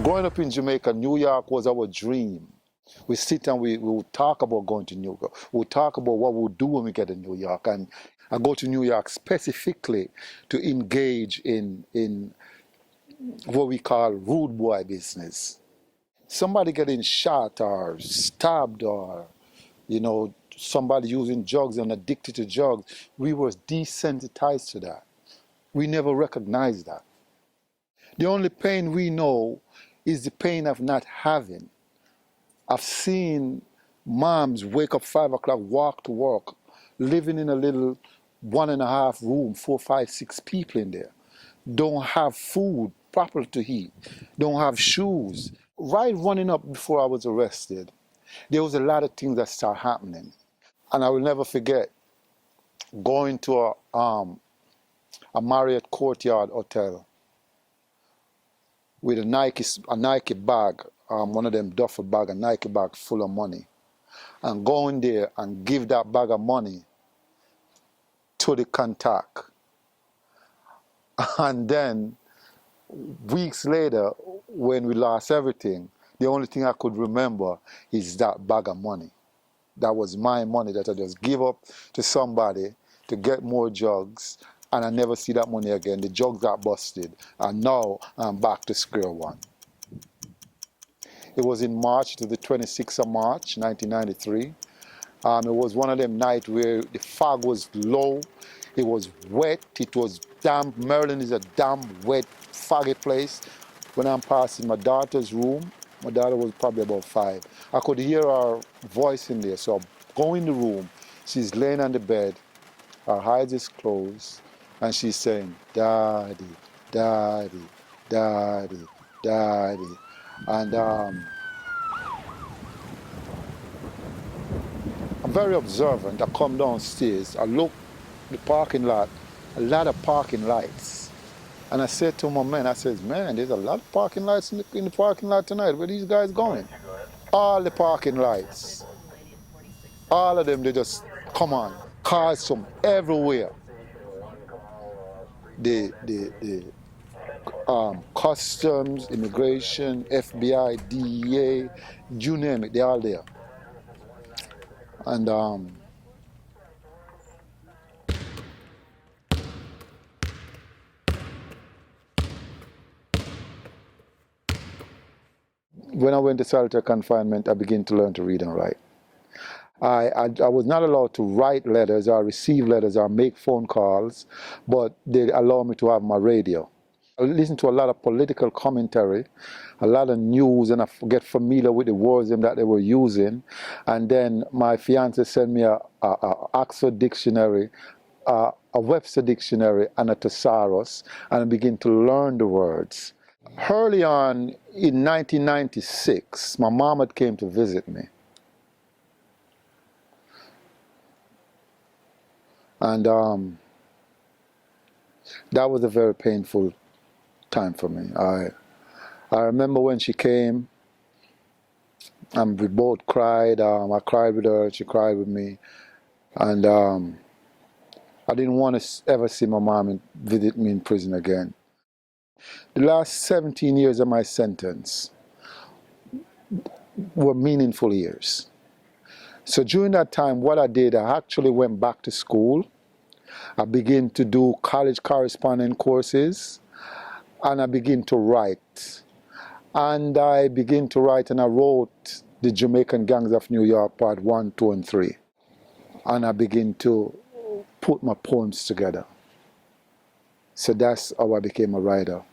Growing up in Jamaica, New York was our dream. We sit and we would talk about going to New York. We would talk about what we'll do when we get to New York. And I go to New York specifically to engage in what we call rude boy business. Somebody getting shot or stabbed or, somebody using drugs and addicted to drugs, we were desensitized to that. We never recognized that. The only pain we know is the pain of not having. I've seen moms wake up 5 o'clock, walk to work, living in a little 1.5 room, 4, 5, 6 people in there. Don't have food proper to eat, don't have shoes. Right running up before I was arrested, there was a lot of things that started happening. And I will never forget going to a Marriott Courtyard hotel with a Nike bag, one of them duffel bag, a Nike bag full of money, and going there and give that bag of money to the contact. And then weeks later, when we lost everything, the only thing I could remember is that bag of money. That was my money that I just give up to somebody to get more drugs, and I never see that money again. The drugs got busted, and now I'm back to square one. It was in March, to the 26th of March, 1993. It was one of them nights where the fog was low, it was wet, it was damp. Maryland is a damp, wet, foggy place. When I'm passing my daughter's room, my daughter was probably about 5, I could hear her voice in there. So I go in the room, she's laying on the bed, her eyes is closed, and she's saying, "Daddy, Daddy, Daddy, Daddy." And I'm very observant. I come downstairs, I look the parking lot, a lot of parking lights. And I said to my man, I says, "Man, there's a lot of parking lights in the parking lot tonight. Where are these guys going?" All the parking lights, all of them, they just come on. Cars from everywhere. The customs, immigration, FBI, DEA, you name it, they're all there. And when I went to solitary confinement, I began to learn to read and write. I was not allowed to write letters or receive letters or make phone calls, but they allowed me to have my radio. I listened to a lot of political commentary, a lot of news, and I get familiar with the words that they were using. And then my fiance sent me a Oxford dictionary, a Webster dictionary, and a thesaurus, and I began to learn the words. Early on in 1996, my mom had came to visit me. And that was a very painful time for me. I remember when she came, and we both cried. I cried with her, she cried with me. And I didn't want to ever see my mom visit me in prison again. The last 17 years of my sentence were meaningful years. So during that time, what I did, I actually went back to school. I began to do college correspondence courses, and I began to write. And I began to write, and I wrote The Jamaican Gangs of New York, Part 1, 2, and 3. And I began to put my poems together. So that's how I became a writer.